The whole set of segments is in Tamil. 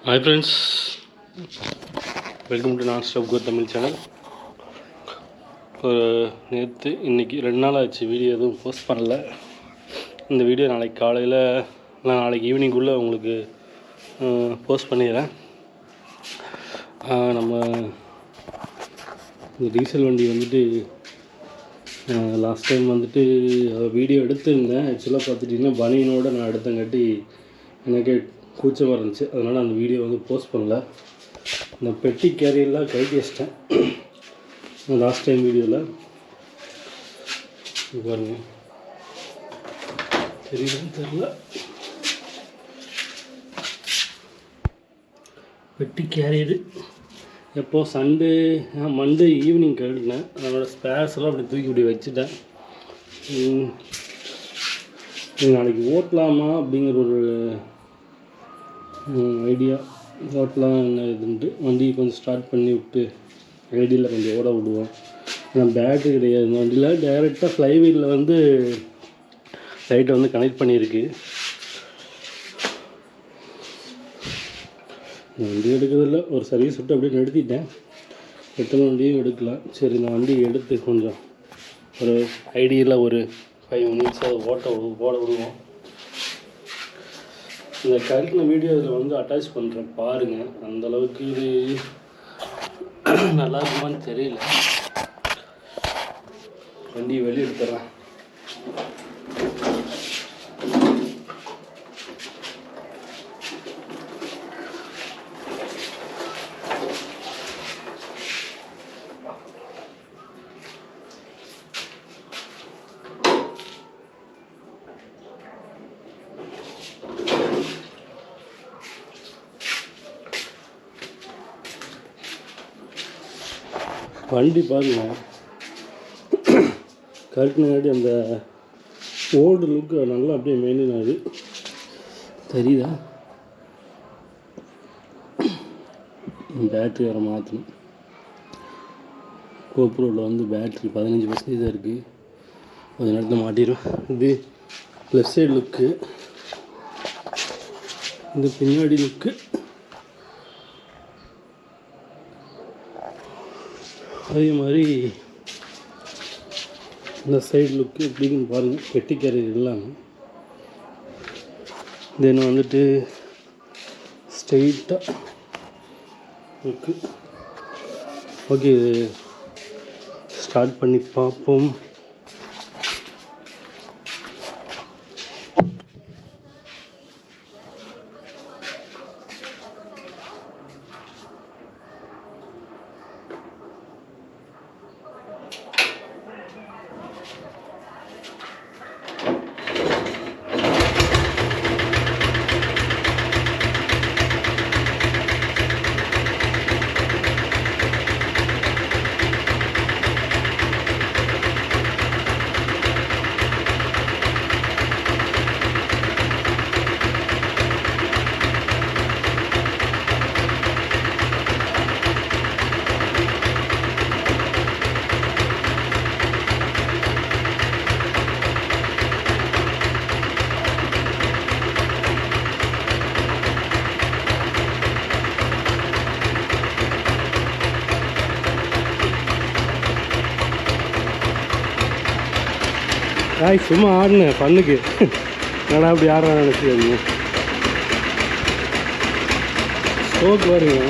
Hi friends, welcome to Non-Stop Go Tamil channel. ஒரு நேற்று இன்றைக்கி 2 நாள் ஆச்சு வீடியோ எதுவும் போஸ்ட் பண்ணல. இந்த வீடியோ நாளைக்கு காலையில் நான் நாளைக்கு ஈவினிங்குள்ளே உங்களுக்கு போஸ்ட் பண்ணிடுறேன். நம்ம இந்த டீசல் வண்டி வந்துட்டு லாஸ்ட் டைம் வந்துட்டு வீடியோ எடுத்திருந்தேன். ஆக்சுவலாக பார்த்துட்டிங்கன்னா பனியனோடு நான் எடுத்தங்காட்டி எனக்கே கூச்சமாக இருந்துச்சு, அதனால் அந்த வீடியோ வந்து போஸ்ட் பண்ணல. இந்த பெட்டி கேரியெல்லாம் கை வச்சிட்டேன் லாஸ்ட் டைம் வீடியோவில். பாருங்க, தெரியுதுன்னு தெரில, பெட்டி கேரியரு எப்போது மண்டே ஈவினிங் கழுவினேன். அதனோடய ஸ்பேர்ஸ் எல்லாம் அப்படி தூக்கி இப்படி வச்சுட்டேன். நாளைக்கு ஓட்டலாமா அப்படிங்கிற ஒரு ஐடியா. ஓட்டலாம் என்ன இதுன்ட்டு வண்டியை கொஞ்சம் ஸ்டார்ட் பண்ணி விட்டு ஐடியில் கொஞ்சம் ஓட விடுவோம். ஆனால் பேட்ரி கிடையாது இந்த வண்டியில். டைரெக்டாக ஃப்ளைவீலில் வந்து லைட்டை வந்து கனெக்ட் பண்ணியிருக்கு. இந்த வண்டி எடுக்கிறதில்ல, ஒரு சர்வீஸ் விட்டு அப்படியே நிறுத்திட்டேன். எத்தனை வண்டியும் எடுக்கலாம். சரி, இந்த வண்டியை எடுத்து கொஞ்சம் ஒரு ஐடியில் ஒரு 5 minutes ஓட விடுவோம். இந்த கரெக்டான வீடியோ இதில் வந்து அட்டாச் பண்ணுறேன் பாருங்கள். அந்தளவுக்கு இது நல்லா இருக்குமான்னு தெரியல. வண்டியை வெளியே எடுத்துடுறேன். வண்டி பாருங்கள், கரெக்டுனாடி அந்த ஓல்டு லுக்கு நல்லா அப்படியே மெயின்டைன் ஆகுது. தெரியுதா? பேட்ரி வேறு மாற்றணும். கோப்ரோவில் வந்து பேட்ரி 15% தான் இருக்குது. கொஞ்ச நேரத்தில் மாட்டிடும். இது லெஃப்ட் சைடு லுக்கு, இந்த பின்னாடி லுக்கு. அதே மாதிரி இந்த சைடு லுக்கு எப்படின்னு பாருங்கள். பெட்டி கேரியர் இல்லாமல் தென் வந்துட்டு ஸ்ட்ரெயிட்டாக லுக்கு. ஓகே, ஸ்டார்ட் பண்ணி பார்ப்போம். சும்மா ஆடுனேன் பண்ணுக்கு. என்னடா அப்படி ஆடுறேன் நினச்சிக்காதீங்க. ஸ்டோக் வருங்க.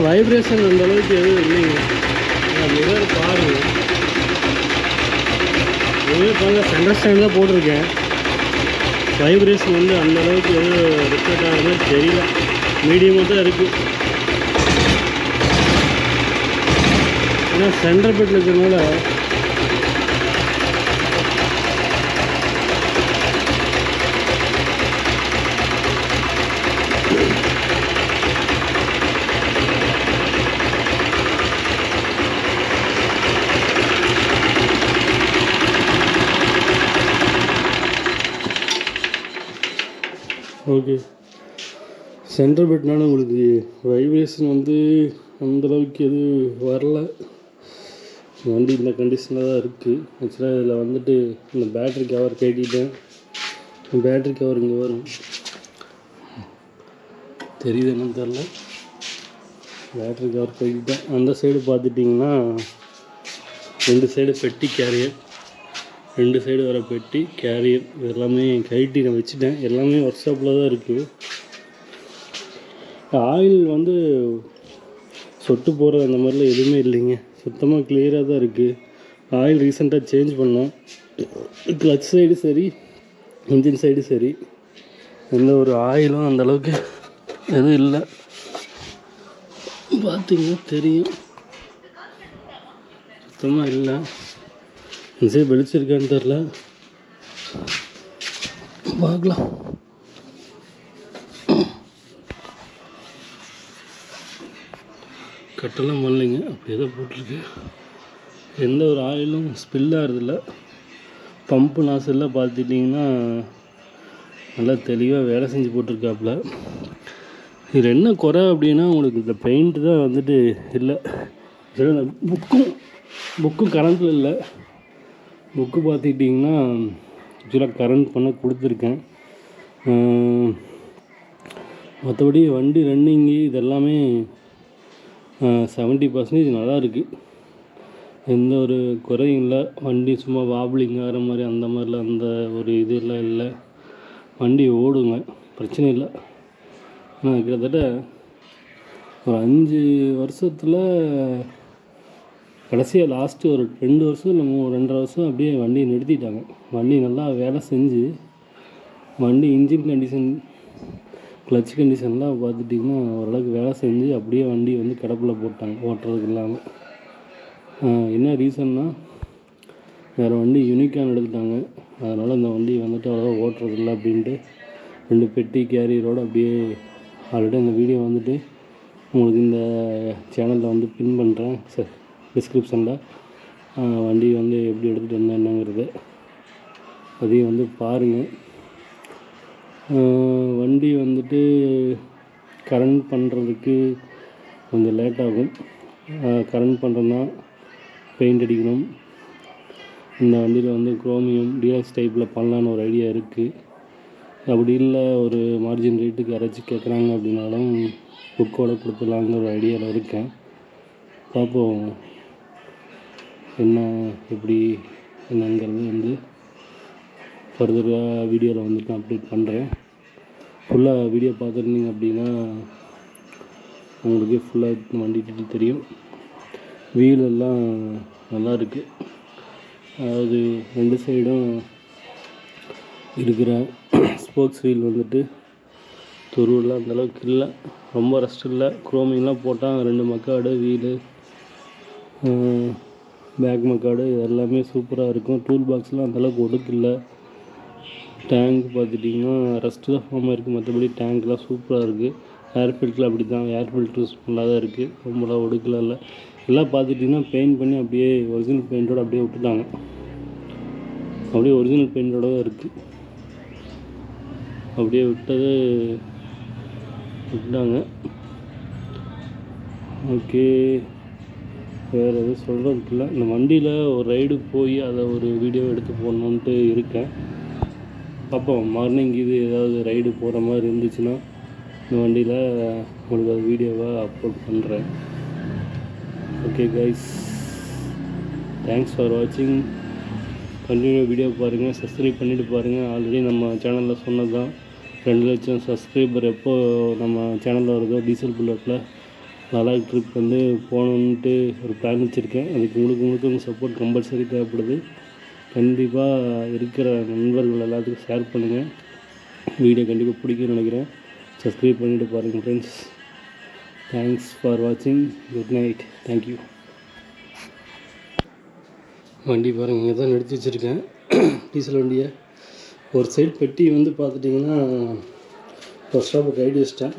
வைப்ரேஷன் அந்தளவுக்கு எதுவும் இல்லைங்க. மிரர் பாருங்கள், எதுவும் பாருங்கள். சென்டர் ஸ்டாண்ட் தான் போட்டிருக்கேன். வைப்ரேஷன் வந்து அந்தளவுக்கு எதுவும் ரிப்பேர்ட் ஆகுதுன்னு தெரியல. மீடியமாக தான் இருக்குது. ஏன்னா சென்டர் பெட்டில் இருக்கிறதுனால ஓகே. சென்டர் பெட்னால உங்களுக்கு வைப்ரேஷன் வந்து அந்தளவுக்கு எதுவும் வரல. வண்டி இந்த கண்டிஷனில் தான் இருக்குது. ஆக்சுவலாக இதில் வந்துட்டு இந்த பேட்ரி கவர் கட்டிட்டேன். பேட்ரி கவர் இங்கே வரும், தெரியுது என்னன்னு தெரில. பேட்ரி கவர் கட்டிட்டேன். அந்த சைடு பார்த்துட்டிங்கன்னா 2 சைடு பெட்டி கேரியர், 2 சைடு வர பெட்டி கேரியர் எல்லாமே கழட்டி நான் வச்சுட்டேன். எல்லாமே ஒர்க் ஷாப்பில் தான் இருக்குது. ஆயில் வந்து சொட்டு போகிறது அந்த மாதிரிலாம் எதுவுமே இல்லைங்க. சுத்தமாக கிளியராக தான் இருக்குது. ஆயில் ரீசெண்டாக சேஞ்ச் பண்ணோம். கிளச் சைடு சரி, இன்ஜின் சைடு சரி, எந்த ஒரு ஆயிலும் அந்தளவுக்கு எதுவும் இல்லை. பார்த்திங்கன்னா தெரியும், சுத்தமாக இல்லை. இந்த சைடு வெளிச்சிருக்கான்னு தெரில, பார்க்கலாம். கட்டெல்லாம் பண்ணலைங்க, அப்படியே தான் போட்டிருக்கு. எந்த ஒரு ஆயிலும் ஸ்பில் ஆகிறதில்ல. பம்பு நாசெல்லாம் பார்த்துட்டிங்கன்னா நல்லா தெளிவாக வேலை செஞ்சு போட்டிருக்காப்புல. இதில் என்ன குறை அப்படின்னா உங்களுக்கு இந்த பெயிண்ட்டு தான் வந்துட்டு இல்லை. இந்த புக்கும் கரண்ட்டில் இல்லை. புக்கு பார்த்துக்கிட்டிங்கன்னா ஆக்சுவலாக கரண்ட் பண்ண கொடுத்துருக்கேன். மற்றபடி வண்டி ரன்னிங்கு இதெல்லாமே 70% நல்லா இருக்குது. எந்த ஒரு குறையும் இல்லை. வண்டி சும்மா வாப்ளிங் ஆகிற மாதிரி அந்த மாதிரிலாம் அந்த ஒரு இதெல்லாம் இல்லை. வண்டி ஓடுங்க, பிரச்சனை இல்லை. ஆனால் கிட்டத்தட்ட ஒரு 5 வருஷத்தில் கடைசியாக லாஸ்ட்டு ஒரு 2 வருஷம் இல்லை 2.5 வருஷம் அப்படியே வண்டியை நிறுத்திட்டாங்க. வண்டி நல்லா வேலை செஞ்சு வண்டி இன்ஜின் கண்டிஷன், கிளச் கண்டிஷன்லாம் பார்த்துட்டிங்கன்னா ஓரளவுக்கு வேலை செஞ்சு அப்படியே வண்டி வந்து கிடப்பில் போட்டாங்க ஓட்டுறதுக்கு இல்லாமல். என்ன ரீசன்னா வேறு வண்டி யூனிக்கான எடுத்துட்டாங்க. அதனால் இந்த வண்டி வந்துட்டு அவ்வளோவா ஓட்டுறதில்ல அப்படின்ட்டு 2 பெட்டி கேரியரோடு அப்படியே ஆல்ரெடி அந்த வீடியோ வந்துட்டு உங்களுக்கு இந்த சேனலில் வந்து பின் பண்ணுறேன் டிஸ்கிரிப்ஷனில். வண்டி வந்து எப்படி எடுத்துகிட்டு என்னங்கிறது அதையும் வந்து பாருங்கள். வண்டி வந்துட்டு கரண்ட் பண்ணுறதுக்கு கொஞ்சம் லேட் ஆகும். கரண்ட் பண்ணுறோன்னா பெயிண்ட் அடிக்கணும். இந்த வண்டியில் வந்து குரோமியம் டிஎக்ஸ் டைப்பில் பண்ணலான்னு ஒரு ஐடியா இருக்குது. அப்படி இல்லை ஒரு மார்ஜின் ரேட்டுக்கு யாராச்சும் கேட்குறாங்க அப்படின்னாலும் புக்கோடு கொடுத்துடலாங்கிற ஒரு ஐடியாவில் இருக்கேன். பார்ப்போம் என்ன எப்படி என்னங்கிறது வந்து ஃபர்தராக வீடியோவில் வந்துட்டு நான் அப்டேட் பண்ணுறேன். ஃபுல்லாக வீடியோ பார்த்துருந்தீங்க அப்படின்னா உங்களுக்கு ஃபுல்லாக வண்டி டீட்டெயில் தெரியும். வீலெல்லாம் நல்லா இருக்குது. அதாவது 2 சைடும் இருக்கிற ஸ்போக்ஸ் வீல் வந்துட்டு துருவெல்லாம் அந்தளவுக்கு இல்லை, ரொம்ப ரஸ்ட் இல்லை. குரோமிங்லாம் போட்டால் 2 மக்காடு வீலு, பேக் மக்காடு எல்லாமே சூப்பராக இருக்கும். டூல் பாக்ஸ்லாம் அந்தளவுக்கு ஒடுக்கில்லை. டேங்க் பார்த்துட்டிங்கன்னா ரஸ்ட்டு தான் ஃபார்மாக இருக்குது. மற்றபடி டேங்க்லாம் சூப்பராக இருக்குது. ஏர் ஃபில்ட்ரு அப்படி தான், ஏர் ஃபில்ட்ரு நல்லா தான் இருக்குது. ரொம்பலாம் ஒடுக்கலாம் இல்லை. எல்லாம் பார்த்துட்டிங்கன்னா பெயிண்ட் பண்ணி அப்படியே ஒரிஜினல் பெயிண்டோடு அப்படியே விட்டுட்டாங்க. அப்படியே ஒரிஜினல் பெயிண்டோடு தான் இருக்குது. அப்படியே விட்டாங்க. ஓகே, வேறு எதுவும் சொல்கிறதுக்கு இல்லை. இந்த வண்டியில் ஒரு ரைடு போய் அதை ஒரு வீடியோ எடுத்து போடணுன்ட்டு இருக்கேன். பார்ப்போம். மார்னிங் இது ஏதாவது ரைடு போகிற மாதிரி இருந்துச்சுன்னா இந்த வண்டியில் உங்களுக்கு அது வீடியோவாக அப்லோட் பண்ணுறேன். ஓகே கைஸ், தேங்க்ஸ் ஃபார் வாட்சிங். கண்டினியூ வீடியோ பாருங்கள், சப்ஸ்கிரைப் பண்ணிவிட்டு பாருங்கள். ஆல்ரெடி நம்ம சேனலில் சொன்னது தான் 2 லட்சம் சப்ஸ்கிரைபர் எப்போ நம்ம சேனலில் வருதோ டீசல் புல்லட்டில் லடாக் ட்ரிப் வந்து போகணுன்ட்டு ஒரு பிளான் வச்சுருக்கேன். அதுக்கு உங்களுக்கு சப்போர்ட் கம்பல்சரி தேவைப்படுது. கண்டிப்பாக இருக்கிற நண்பர்கள் எல்லாத்துக்கும் ஷேர் பண்ணுங்கள். வீடியோ கண்டிப்பாக பிடிக்கும்னு நினைக்கிறேன். சப்ஸ்கிரைப் பண்ணிவிட்டு பாருங்கள் ஃப்ரெண்ட்ஸ். தேங்க்ஸ் ஃபார் வாட்சிங். Good night. தேங்க்யூ. வண்டி பாருங்கள், இங்கே தான் நிறுத்தி வச்சுருக்கேன் டீசல் வண்டியை. ஒரு சைடு பெட்டி வந்து பார்த்துட்டிங்கன்னா ஃபஸ்ட் ஸ்டாப்பு கைடு வச்சிட்டேன்.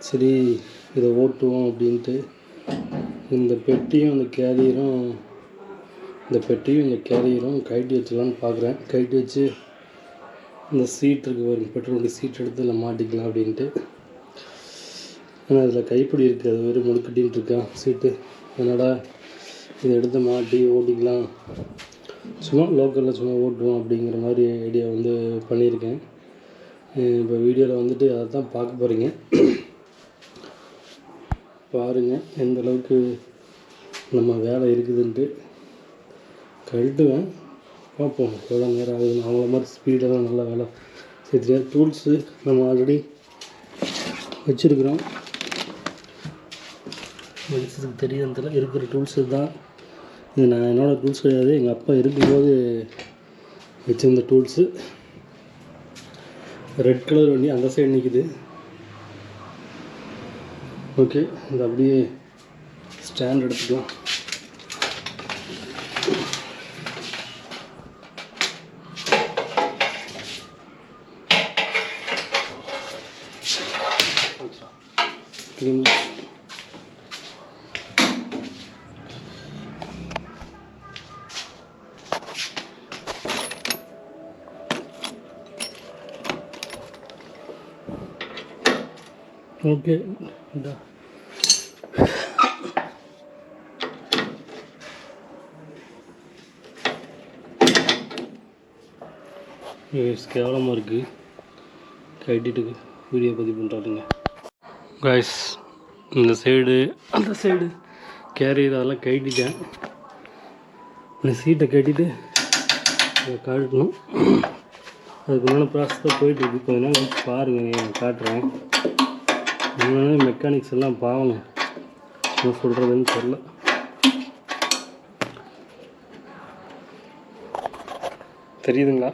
சரி இதை ஓட்டுவோம் அப்படின்ட்டு இந்த பெட்டியும் இந்த கேரியரும் கைட்டு வச்சலான்னு பார்க்குறேன். கைட்டு வச்சு இந்த சீட் இருக்குது பாருங்க, பெட்ரோல் வண்டி சீட் எடுத்து இதில் மாட்டிக்கலாம் அப்படின்ட்டு. ஆனால் அதில் கைப்பிடி இருக்குது, அது வெறும் முழுக்கட்டின்னு இருக்கான் சீட்டு. அதனால் இதை எடுத்து மாட்டி ஓட்டிக்கலாம், சும்மா லோக்கலில் சும்மா ஓட்டுவோம் அப்படிங்கிற மாதிரி ஐடியா வந்து பண்ணியிருக்கேன். இப்போ வீடியோவில் வந்துட்டு அதை தான் பார்க்க போகிறீங்க. பாருங்கள் எந்த அளவுக்கு நம்ம வேலை இருக்குதுன்ட்டு. கழட்டுவேன், பார்ப்போம் எவ்வளோ நேரம் ஆகுதுன்னு. அவங்கள மாதிரி ஸ்பீடெல்லாம் நல்லா வேலை செய்ய. டூல்ஸு நம்ம ஆல்ரெடி வச்சுருக்குறோம், வெளிச்சத்துக்கு தெரியறதில் இருக்கிற டூல்ஸு தான் இது. நான் என்னோடய டூல்ஸ் கிடையாது, எங்கள் அப்பா இருக்கும்போது வச்சுருந்த டூல்ஸு. ரெட் கலர் வண்டி அந்த சைடு நிற்கிது. ஓகே, இந்த அப்படியே ஸ்டாண்ட் எடுத்துக்கலாம். ஓகே, இந்த கேவலமாக இருக்குது, கட்டிட்டு வீடியோ பதிவு பண்ணுறாருங்க காய்ஸ். இந்த சைடு அந்த சைடு கேரியர் அதெல்லாம் கட்டிட்டேன். இந்த சீட்டை கட்டிட்டு அதை காட்டணும். அதுக்கு முன்னாடி ப்ராசஸ் தான் போயிட்டுருக்கு. கொஞ்ச நேரம் பாருங்கள், நான் காட்டுறேன். முன்னாடி மெக்கானிக்ஸ் எல்லாம் பாவங்க, என்ன சொல்கிறதுன்னு தெரில. தெரியுதுங்களா?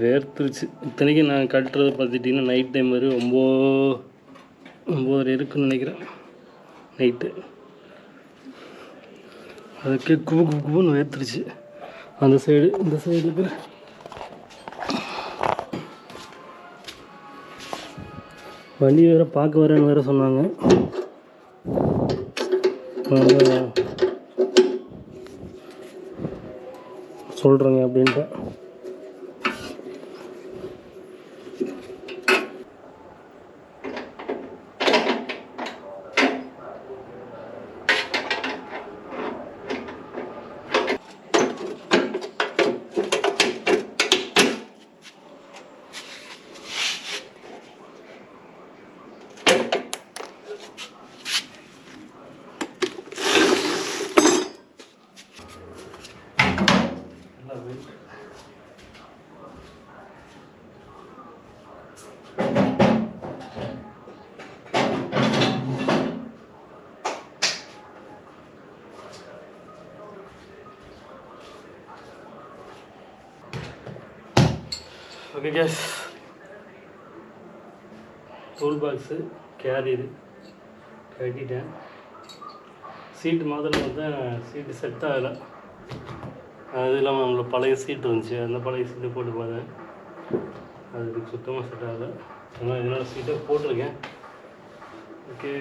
வேர்த்துருச்சு. இத்தனைக்கும் நான் கட்டுறது பார்த்துட்டிங்கன்னா நைட் டைம் வரை 9:30 இருக்குன்னு நினைக்கிறேன் நைட்டு. அதுக்கு குபுன்னு வேர்த்துருச்சு. அந்த சைடு இந்த சைடு இருக்கிற வண்டி வேறு பார்க்க வரேன்னு வேறு சொன்னாங்க. சொல்கிறேங்க அப்படின்ட்டு. Okay case, tool box carrier கட்டிட்டேன். சீட்டு மாதிரி பார்த்தா சீட்டு செட் ஆகலை. அது இல்லாமல் நம்மளுக்கு பழைய சீட்டு இருந்துச்சு, அந்த பழைய சீட்டு போட்டு பார்த்தேன், அதுக்கு சுத்தமாக செட் ஆகலை. அதனால் இதனால் சீட்டை போட்டிருக்கேன். ஓகே,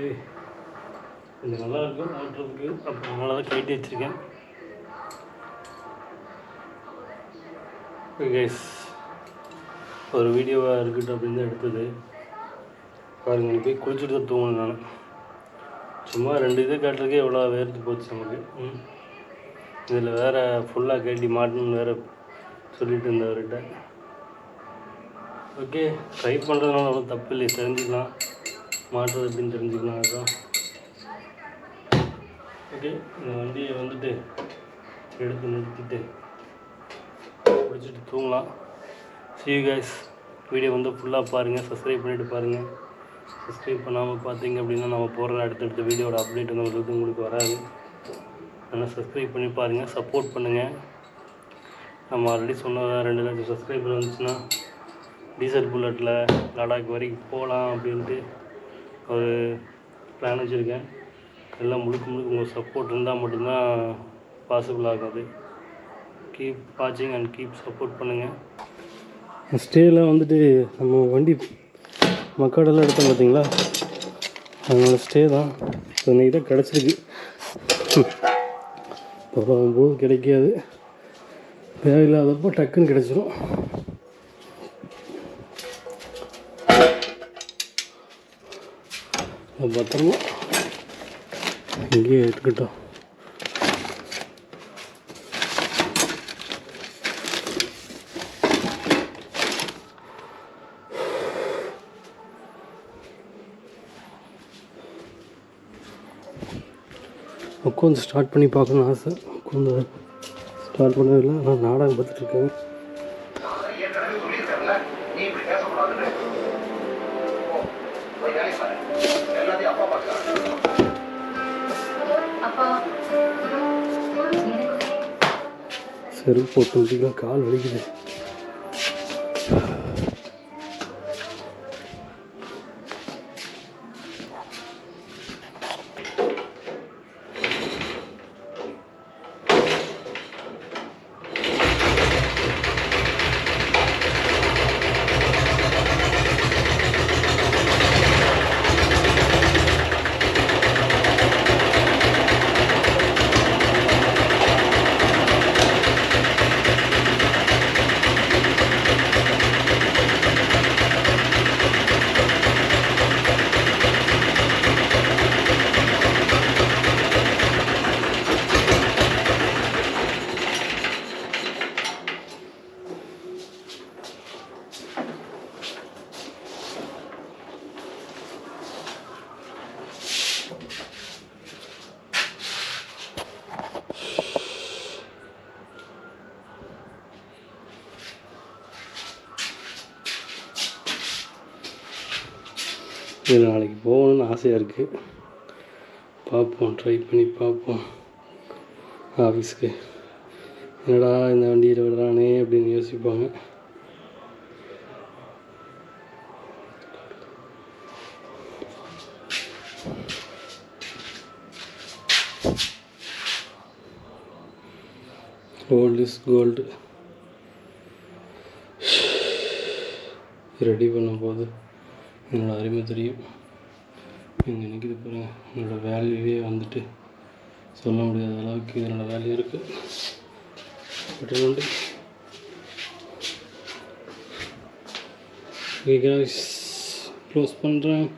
கொஞ்சம் நல்லாயிருக்கும் ஓட்டுறதுக்கு, அப்புறம் அதனால தான் கட்டி வச்சுருக்கேன். ஓகே கைஸ், ஒரு வீடியோவாக இருக்கட்டும் அப்படின்னு தான் எடுத்தது. பாருங்கள், போய் குளிச்சுட்டு தான் தூங்கணும். நான் சும்மா 2 இது காட்டுறதுக்கே எவ்வளோ வேர்த்து போச்சு நமக்கு. இதில் வேறு ஃபுல்லாக கட்டி மாட்டணும்னு வேறு சொல்லிட்டு இருந்தவர்கிட்ட. ஓகே, ட்ரை பண்ணுறதுனால அவ்வளோ தப்பு இல்லை, தெரிஞ்சுக்கலாம் மாட்டுறது அப்படின்னு தெரிஞ்சுக்கலாம். அதுதான் ஓகே. இந்த வண்டியை வந்துட்டு எடுத்து நிறுத்திட்டு குளிச்சுட்டு தூங்கலாம். See you guys. வீடியோ வந்து ஃபுல்லாக பாருங்கள், சப்ஸ்கிரைப் பண்ணிவிட்டு பாருங்கள். சப்ஸ்கிரைப் பண்ணாமல் பார்த்தீங்க அப்படின்னா நம்ம போகிற அடுத்தடுத்த வீடியோட அப்டேட் வந்து உங்களுக்கு வராது. ஆனால் சப்ஸ்கிரைப் பண்ணி பாருங்கள், சப்போர்ட் பண்ணுங்கள். நம்ம ஆல்ரெடி சொன்னதான் 2 லட்சம் சப்ஸ்கிரைபர் வந்துச்சுன்னா டீசல் புல்லட்டில் லடாக் வரைக்கும் போகலாம் அப்படின்ட்டு ஒரு பிளான் வச்சுருக்கேன். எல்லாம் முழுக்க உங்கள் சப்போர்ட் இருந்தால் மட்டும்தான் பாசிபிள் ஆகாது. கீப் வாட்சிங் அண்ட் கீப் சப்போர்ட் பண்ணுங்கள். ஸ்டேயில் வந்துட்டு நம்ம வண்டி மக்காடெல்லாம் எடுத்தோம் பார்த்தீங்களா, அதனால ஸ்டே தான் இன்றைக்கி தான் கிடச்சிருக்கு. போது கிடைக்காது, தேவையில்லாதப்போ டக்குன்னு கிடச்சிரும். பத்திரமா இங்கேயே இருக்கட்டும். உட்காந்து ஸ்டார்ட் பண்ணி பார்க்கணும்னு ஆசை. உட்காந்து ஸ்டார்ட் பண்ணதில்லை, ஆனால் நாடகம் பார்த்துட்ருக்கேன். செருப்பு போட்டு கால் வலிக்குது. இது நாளைக்கு போகணுன்னு ஆசையாக இருக்குது. பார்ப்போம், ட்ரை பண்ணி பார்ப்போம். ஆஃபீஸ்க்கு என்னடா இந்த வண்டியில் விடுறானே அப்படின்னு யோசிப்பாங்க. Gold is gold. ரெடி பண்ணும்போது என்னோடய அருமை தெரியும். இங்கே நிற்கிது பாருங்கள், என்னோடய வேல்யூவே வந்துட்டு சொல்ல முடியாத அளவுக்கு என்னோடய வேல்யூ இருக்குது. பட் க்ளோஸ் பண்ணுறேன்.